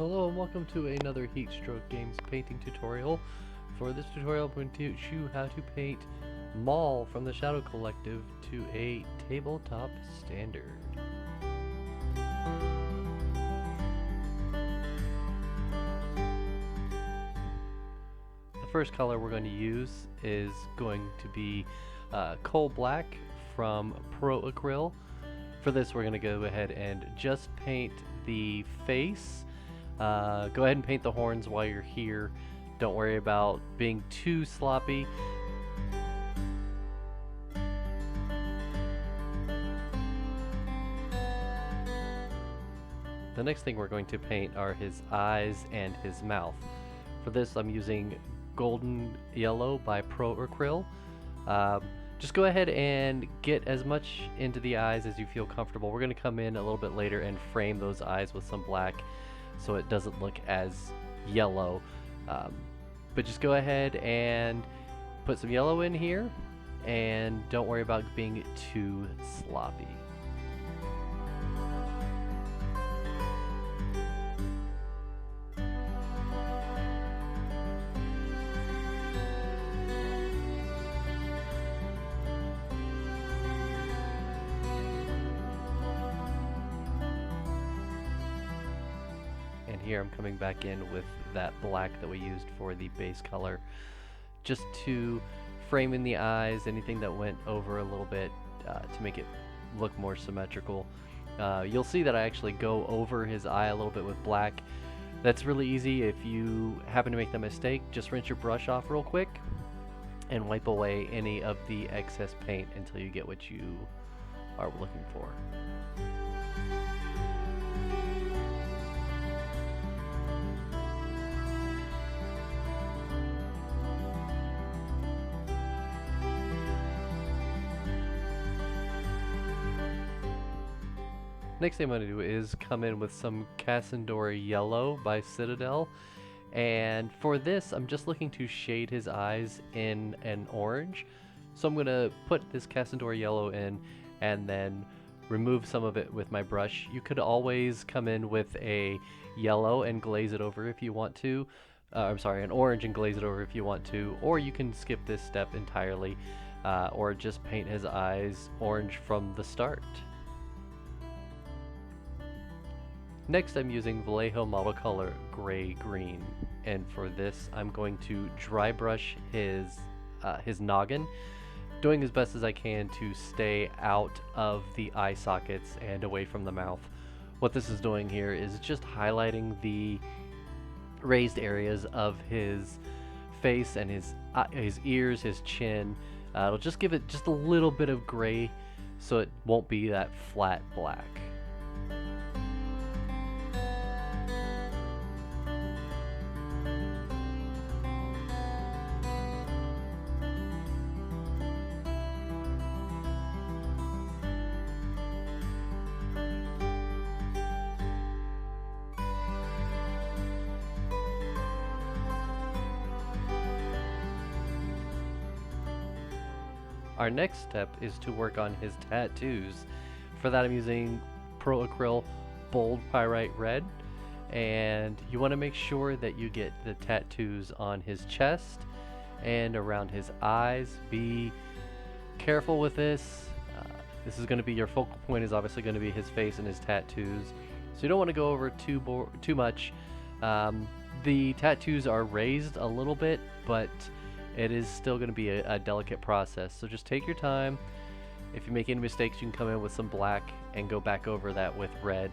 Hello and welcome to another Heatstroke Games painting tutorial. For this tutorial, I'm going to teach you how to paint Maul from the Shadow Collective to a tabletop standard. The first color we're going to use is going to be coal black from Pro Acryl. For this, we're going to go ahead and just paint the face. Go ahead and paint the horns while you're here. Don't worry about being too sloppy. The next thing we're going to paint are his eyes and his mouth. For this, I'm using Golden Yellow by Pro Acryl. Just go ahead and get as much into the eyes as you feel comfortable. We're going to come in a little bit later and frame those eyes with some black so it doesn't look as yellow. But just go ahead and put some yellow in here and don't worry about being too sloppy. And here I'm coming back in with that black that we used for the base color, just to frame in the eyes, anything that went over a little bit to make it look more symmetrical. You'll see that I actually go over his eye a little bit with black. That's really easy. If you happen to make that mistake, just rinse your brush off real quick and wipe away any of the excess paint until you get what you are looking for. Next thing I'm going to do is come in with some Cassandora Yellow by Citadel, and for this I'm just looking to shade his eyes in an orange. So I'm going to put this Cassandora Yellow in and then remove some of it with my brush. You could always come in with a yellow and glaze it over if you want to. I'm sorry, an orange and glaze it over if you want to, or you can skip this step entirely, or just paint his eyes orange from the start. Next, I'm using Vallejo Model Color Gray Green, and for this I'm going to dry brush his noggin, doing as best as I can to stay out of the eye sockets and away from the mouth. What this is doing here is just highlighting the raised areas of his face and his ears, his chin. It'll just give it just a little bit of gray so it won't be that flat black. Our next step is to work on his tattoos. For that I'm using Pro Acryl Bold Pyrite Red, and you want to make sure that you get the tattoos on his chest and around his eyes. Be careful with this. This is going to be your focal point, is obviously going to be his face and his tattoos, so you don't want to go over too much. The tattoos are raised a little bit, but it is still going to be a delicate process, so just take your time. If you make any mistakes, you can come in with some black and go back over that with red,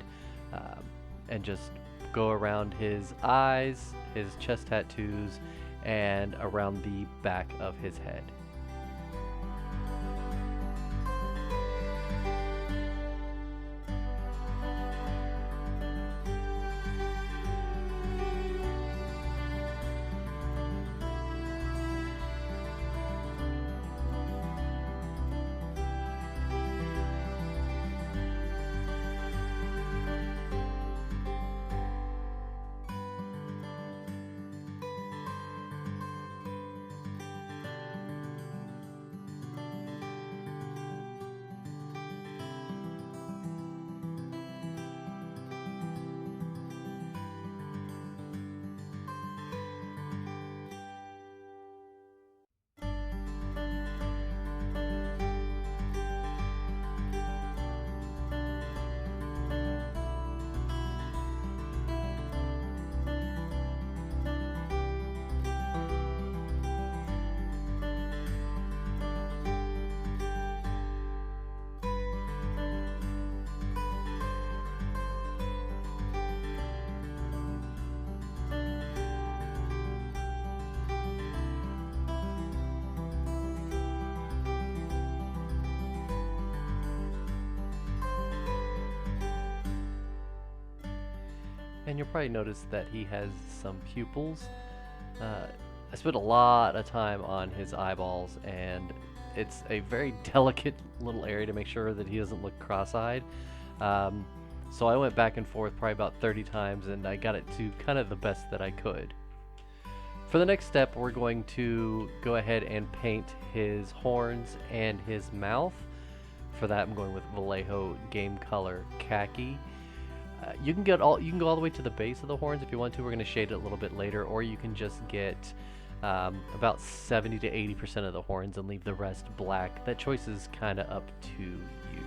and just go around his eyes, his chest tattoos, and around the back of his head. And you'll probably notice that he has some pupils. Uh, I spent a lot of time on his eyeballs, and it's a very delicate little area to make sure that he doesn't look cross-eyed. Um, so I went back and forth probably about 30 times, and I got it to kind of the best that I could. For the next step, we're going to go ahead and paint his horns and his mouth. For that, I'm going with Vallejo Game Color Khaki. You can go all the way to the base of the horns if you want to. We're going to shade it a little bit later, or you can just get about 70 to 80% of the horns and leave the rest black. That choice is kind of up to you.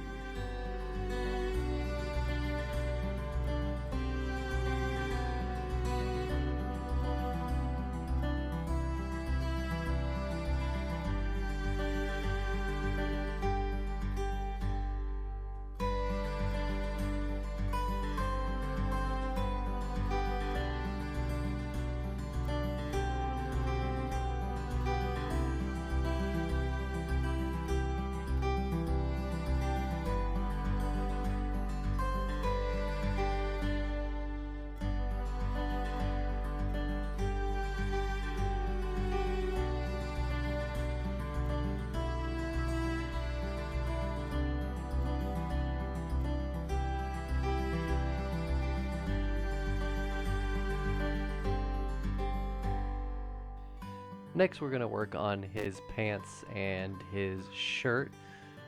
Next, we're going to work on his pants and his shirt.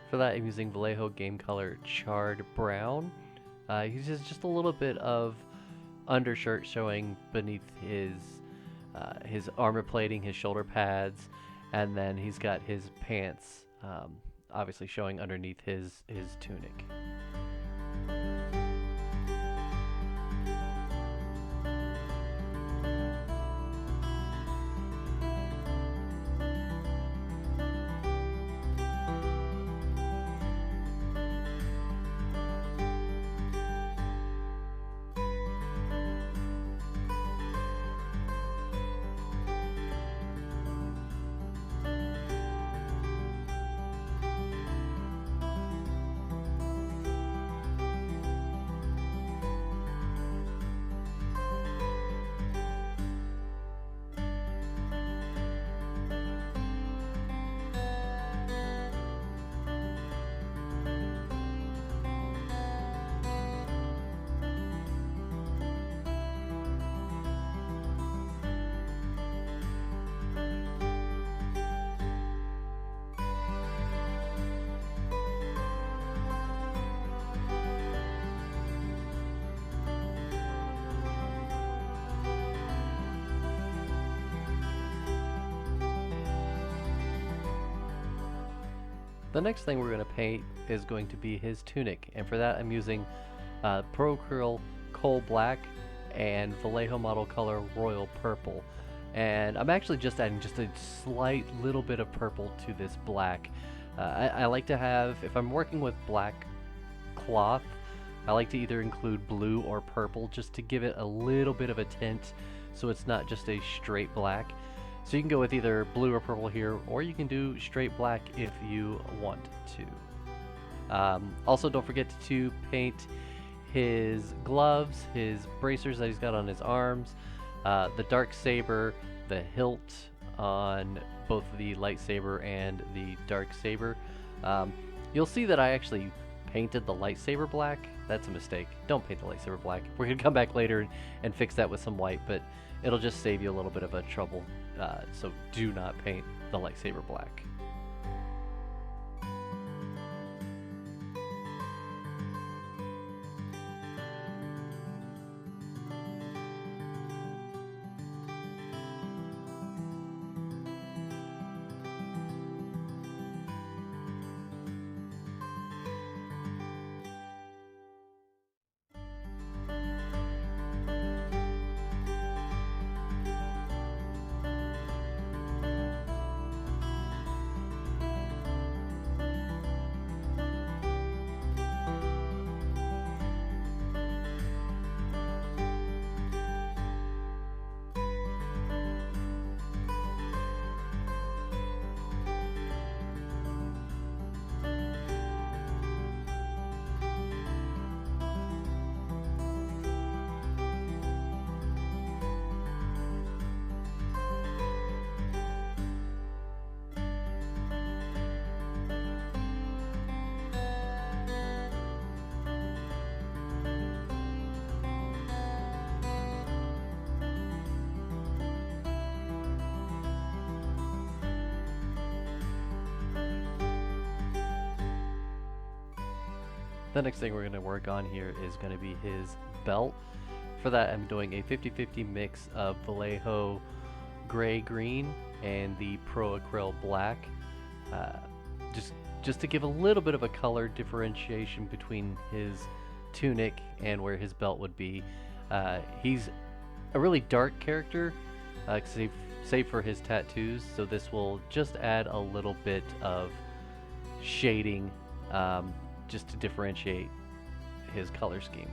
For that, I'm using Vallejo Game Color Charred Brown. He uses just a little bit of undershirt showing beneath his armor plating, his shoulder pads, and then he's got his pants obviously showing underneath his tunic. The next thing we're going to paint is going to be his tunic, and for that I'm using Pro Acryl Coal Black and Vallejo Model Color Royal Purple. And I'm actually just adding just a slight little bit of purple to this black. I like to have, if I'm working with black cloth, I like to either include blue or purple just to give it a little bit of a tint so it's not just a straight black. So you can go with either blue or purple here, or you can do straight black if you want to. Also, don't forget to paint his gloves, his bracers that he's got on his arms, the dark saber, the hilt on both the lightsaber and the dark saber. You'll see that I actually painted the lightsaber black. That's a mistake. Don't paint the lightsaber black. We're going to come back later and fix that with some white, but it'll just save you a little bit of a trouble. So do not paint the lightsaber black. The next thing we're going to work on here is going to be his belt. For that, I'm doing a 50-50 mix of Vallejo gray-green and the Pro Acryl black, uh, just just to give a little bit of a color differentiation between his tunic and where his belt would be. He's a really dark character, save for his tattoos, so this will just add a little bit of shading, just to differentiate his color scheme.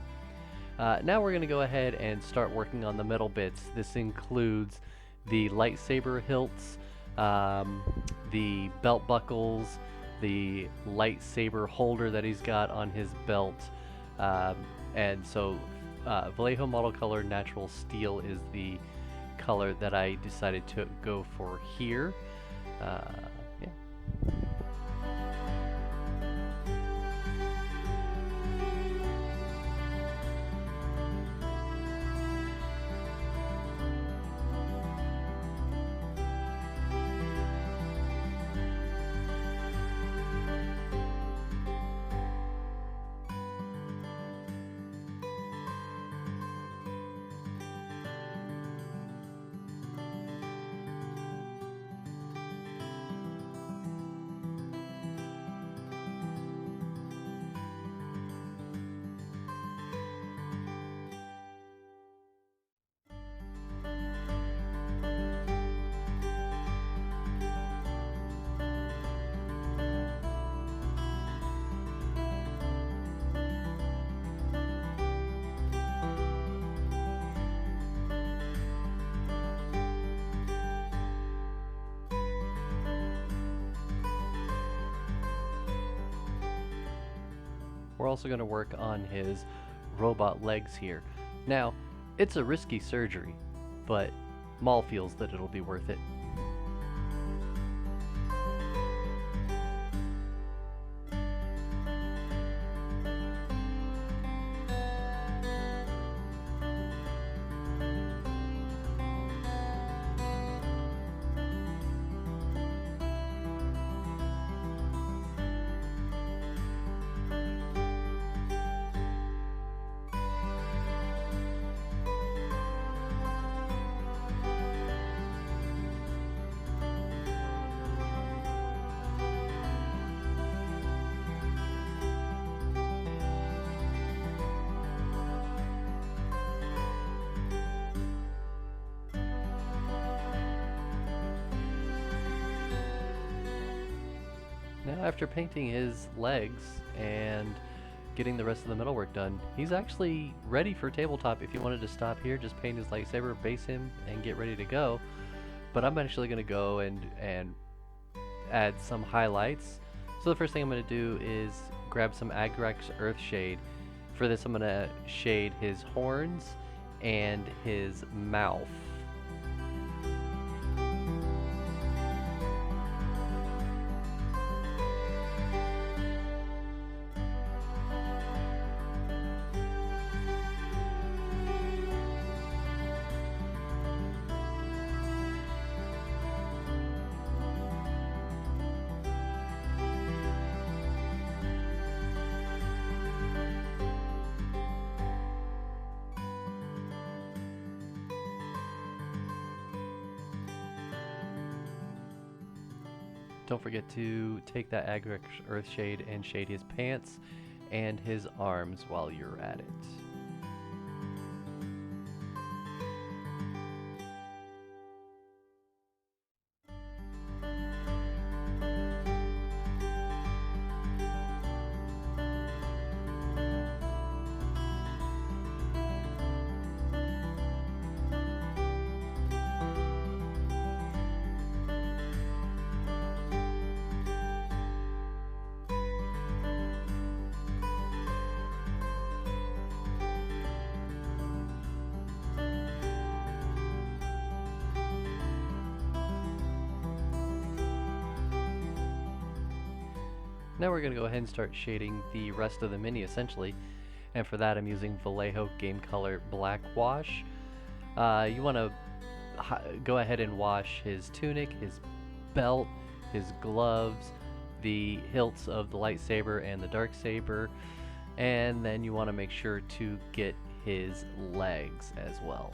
Now we're going to go ahead and start working on the metal bits. This includes the lightsaber hilts, the belt buckles, the lightsaber holder that he's got on his belt, and so Vallejo model color natural steel is the color that I decided to go for here. Yeah. We're also going to work on his robot legs here. Now, it's a risky surgery, but Maul feels that it'll be worth it. Now, after painting his legs and getting the rest of the metalwork done, he's actually ready for tabletop. If you wanted to stop here, just paint his lightsaber, base him, and get ready to go. But I'm actually going to go and add some highlights. So the first thing I'm going to do is grab some Agrax Earthshade. For this, I'm going to shade his horns and his mouth. Don't forget to take that Agrax Earthshade and shade his pants and his arms while you're at it. Now we're going to go ahead and start shading the rest of the mini essentially, and for that I'm using Vallejo Game Color Black Wash. You want to go ahead and wash his tunic, his belt, his gloves, the hilts of the lightsaber and the dark saber, And then you want to make sure to get his legs as well.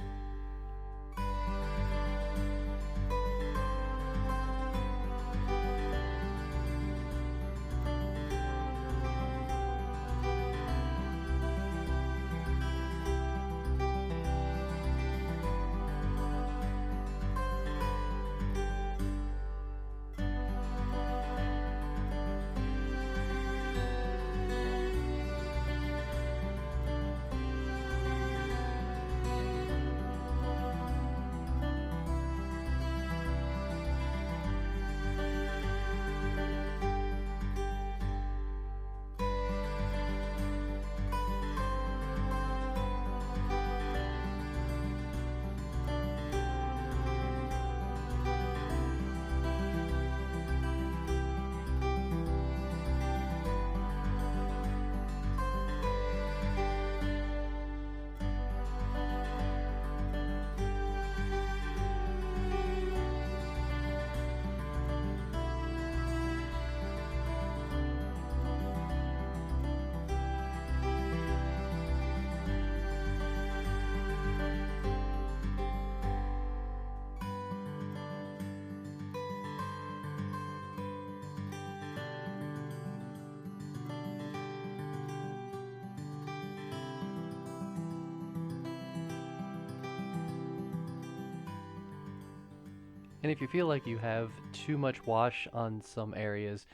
And if you feel like you have too much wash on some areas,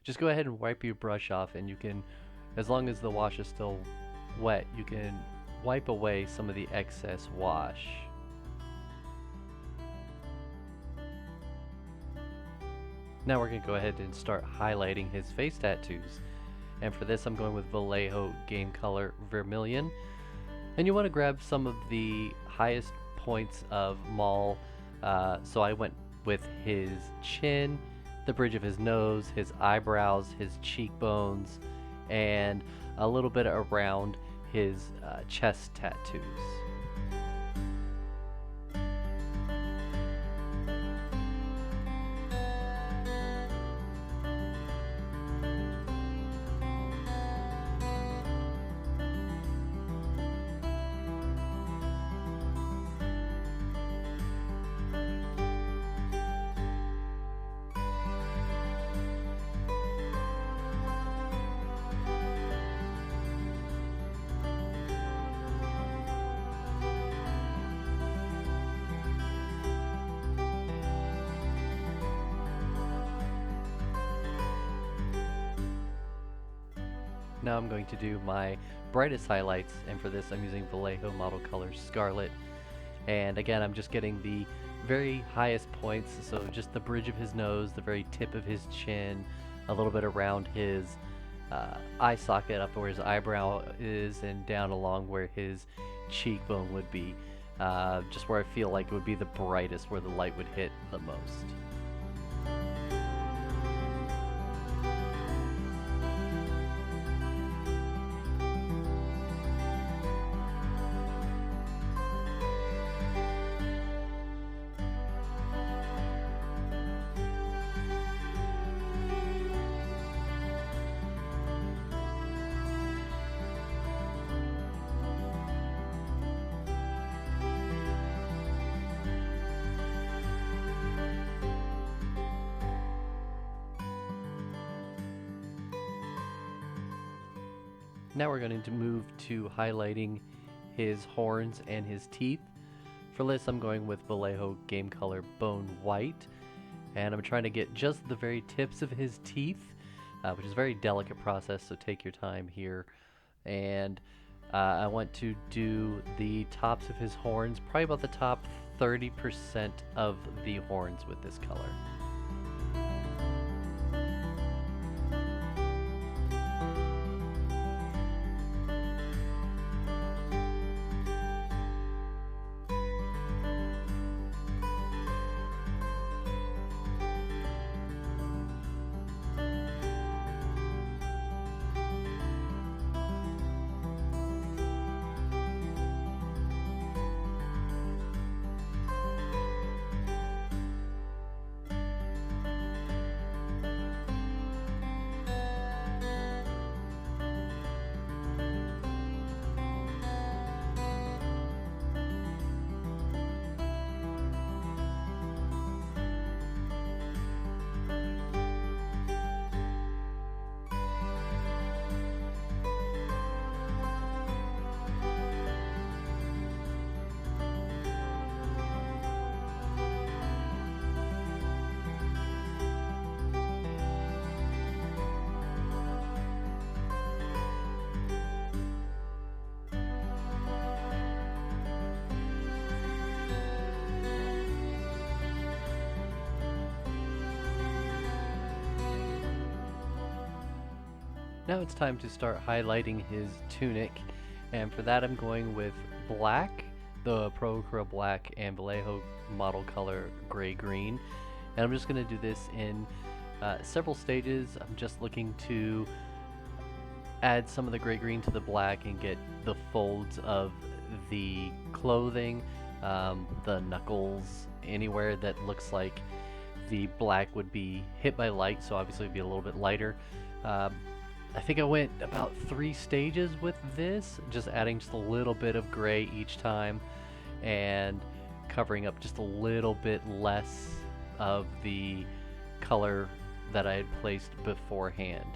just go ahead and wipe your brush off, and you can, as long as the wash is still wet, you can wipe away some of the excess wash. Now we're going to go ahead and start highlighting his face tattoos. And for this I'm going with Vallejo Game Color Vermilion. And you want to grab some of the highest points of Maul. So I went with his chin, the bridge of his nose, his eyebrows, his cheekbones, and a little bit around his chest tattoos. Now I'm going to do my brightest highlights, and for this I'm using Vallejo Model Colors Scarlet. And again, I'm just getting the very highest points, so just the bridge of his nose, the very tip of his chin, a little bit around his eye socket, up where his eyebrow is, and down along where his cheekbone would be. Just where I feel like it would be the brightest, where the light would hit the most. Now we're going to move to highlighting his horns and his teeth. For this I'm going with Vallejo Game Color Bone White, and I'm trying to get just the very tips of his teeth, which is a very delicate process, so take your time here. And I want to do the tops of his horns, probably about the top 30% of the horns with this color. Now it's time to start highlighting his tunic, and for that I'm going with black, the Pro Acryl black, and Vallejo model color gray green. And I'm just going to do this in several stages. I'm just looking to add some of the gray green to the black and get the folds of the clothing, the knuckles, anywhere that looks like the black would be hit by light, so obviously it'd be a little bit lighter. I think I went about 3 stages with this, just adding just a little bit of gray each time and covering up just a little bit less of the color that I had placed beforehand.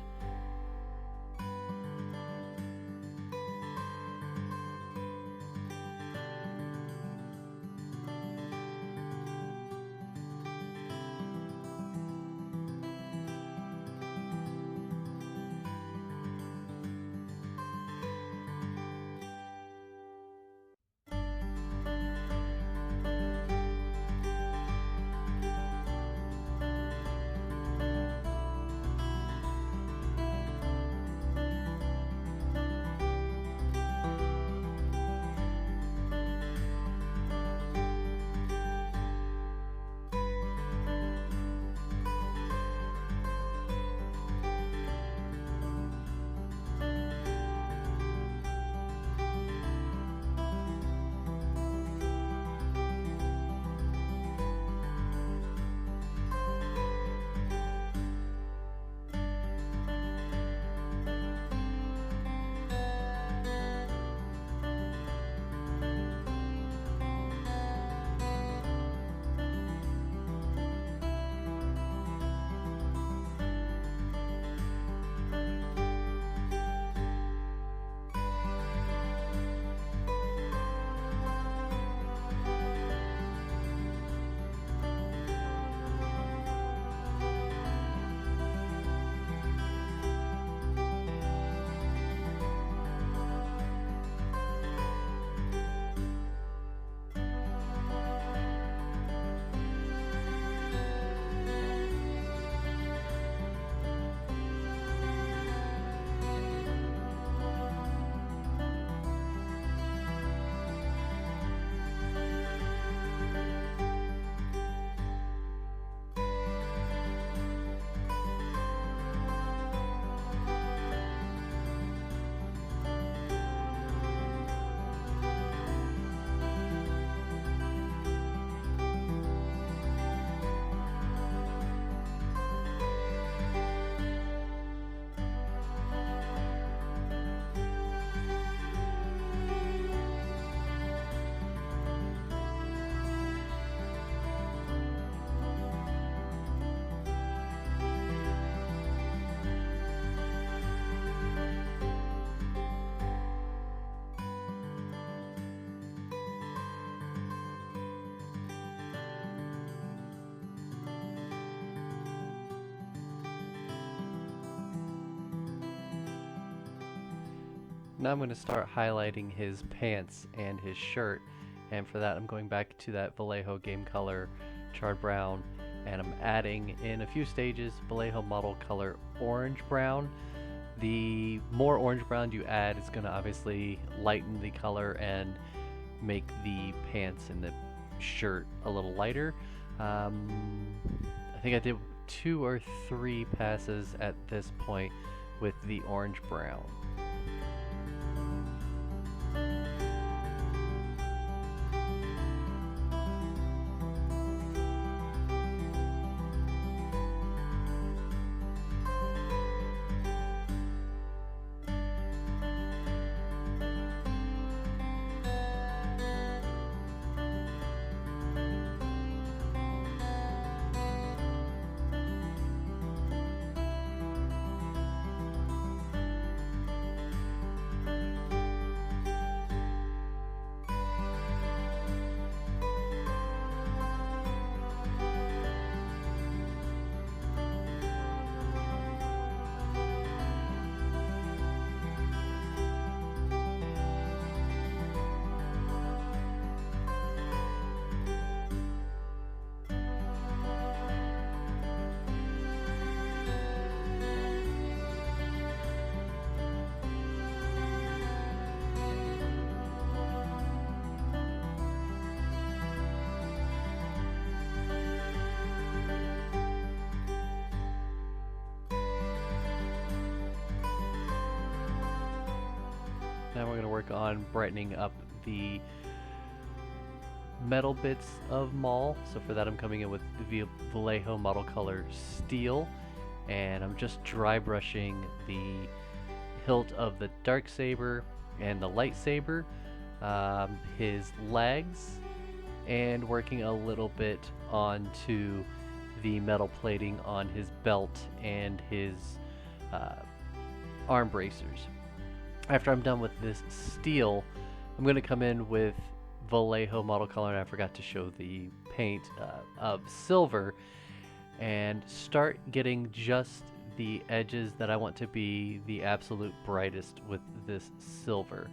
Now I'm going to start highlighting his pants and his shirt, and for that I'm going back to that Vallejo game color charred brown, and I'm adding in a few stages Vallejo model color orange brown. The more orange brown you add, it's going to obviously lighten the color and make the pants and the shirt a little lighter. I think I did 2 or 3 passes at this point with the orange brown. time we're going to work on brightening up the metal bits of Maul. So for that I'm coming in with the Vallejo model color Steel, and I'm just dry brushing the hilt of the Darksaber and the Lightsaber, his legs, and working a little bit onto the metal plating on his belt and his arm bracers. After I'm done with this steel, I'm going to come in with Vallejo model color, and I forgot to show the paint of silver, and start getting just the edges that I want to be the absolute brightest with this silver.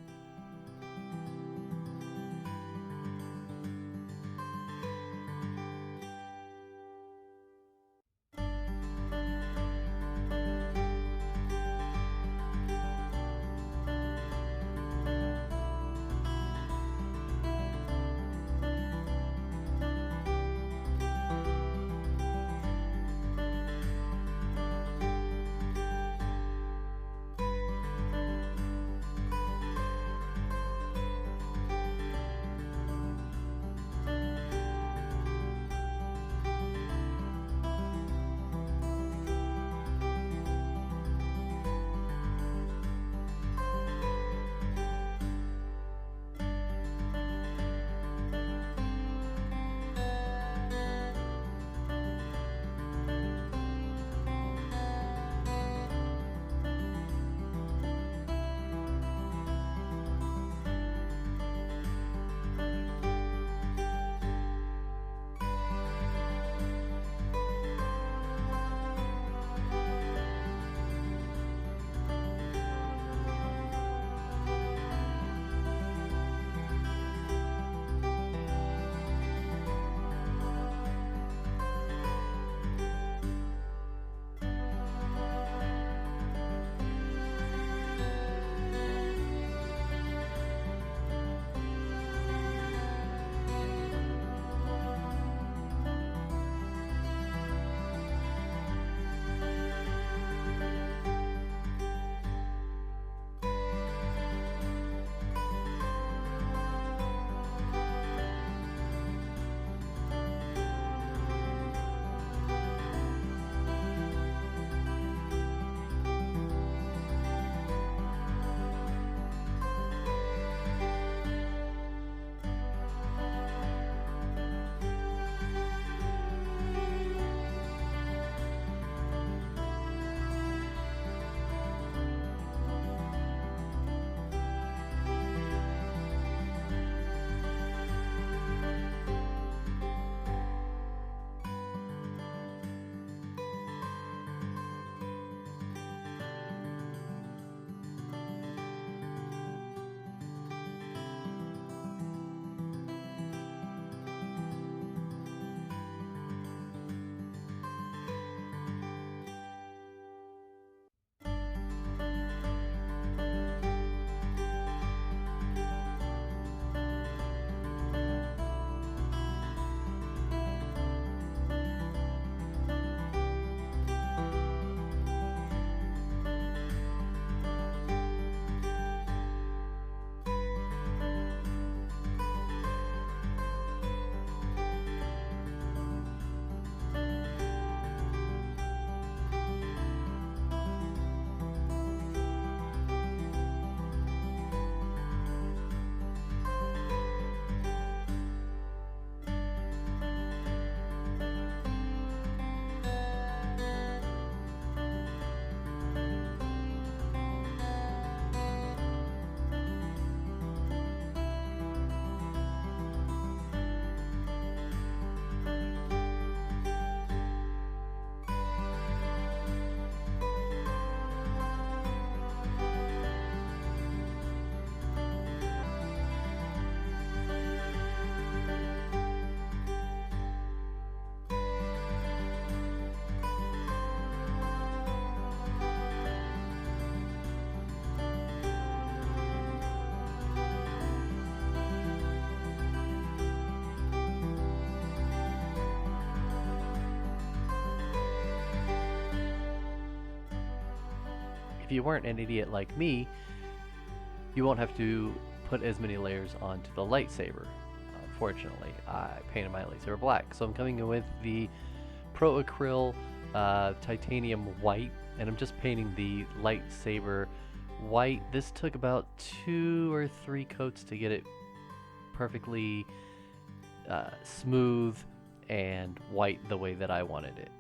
If you weren't an idiot like me, you won't have to put as many layers onto the lightsaber. Fortunately, I painted my lightsaber black, so I'm coming in with the Pro Acryl titanium white, and I'm just painting the lightsaber white. This took about 2 or 3 coats to get it perfectly smooth and white the way that I wanted it.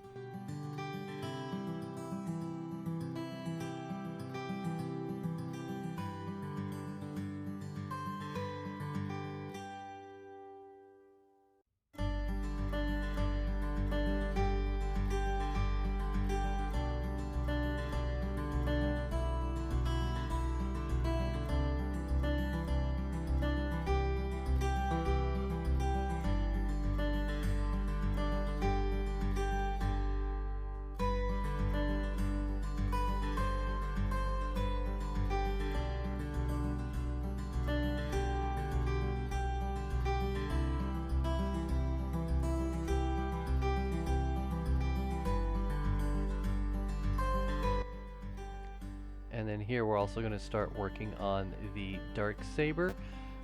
And then here we're also going to start working on the dark saber.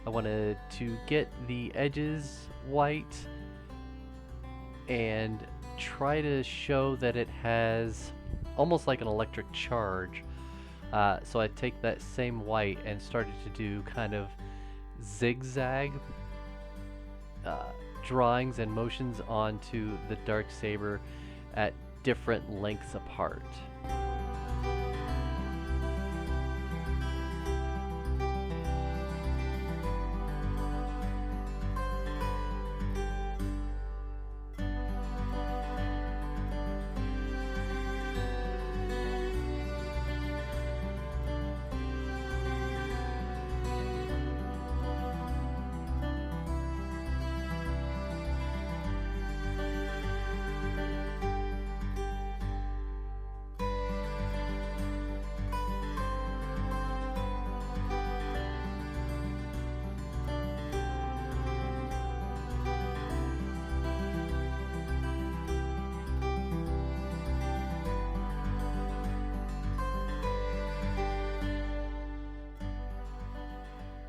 I wanted to get the edges white and try to show that it has almost like an electric charge. So I take that same white and started to do kind of zigzag drawings and motions onto the dark saber at different lengths apart.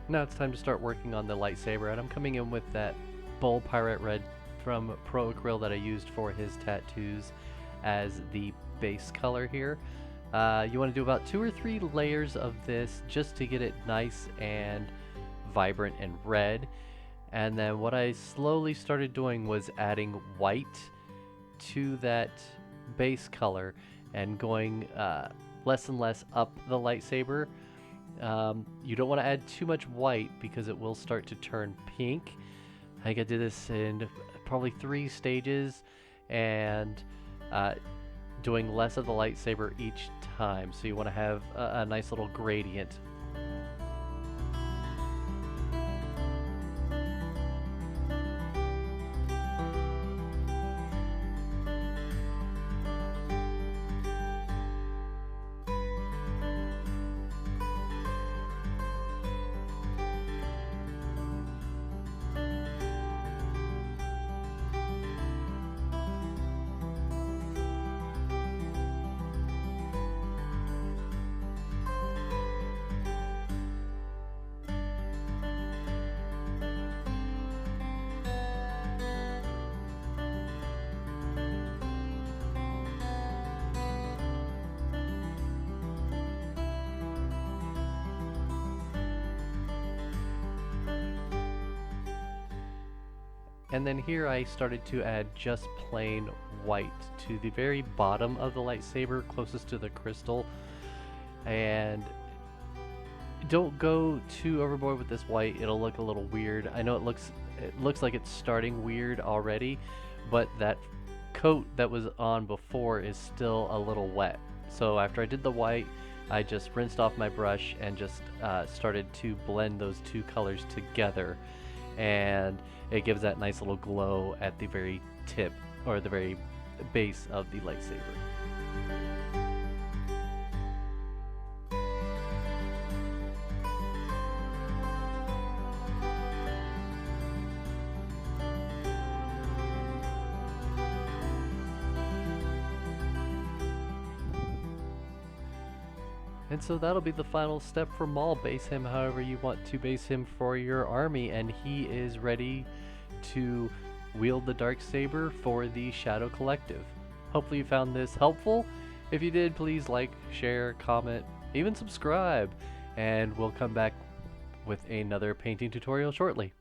Now it's time to start working on the lightsaber, and I'm coming in with that bold pyrite red from Pro Acryl that I used for his tattoos as the base color here. You want to do about 2 or 3 layers of this just to get it nice and vibrant and red. And then what I slowly started doing was adding white to that base color and going less and less up the lightsaber. You don't want to add too much white because it will start to turn pink. I think I did this in probably 3 stages, and doing less of the lightsaber each time. So you want to have a nice little gradient. And then here I started to add just plain white to the very bottom of the lightsaber, closest to the crystal. And don't go too overboard with this white, it'll look a little weird. I know it looks like it's starting weird already, but that coat that was on before is still a little wet. So after I did the white, I just rinsed off my brush and just started to blend those 2 colors together, and it gives that nice little glow at the very tip, or the very base of the lightsaber. And so that'll be the final step for Maul. Base him however you want to base him for your army, and he is ready to wield the Darksaber for the Shadow Collective. Hopefully you found this helpful. If you did, please like, share, comment, even subscribe, and we'll come back with another painting tutorial shortly.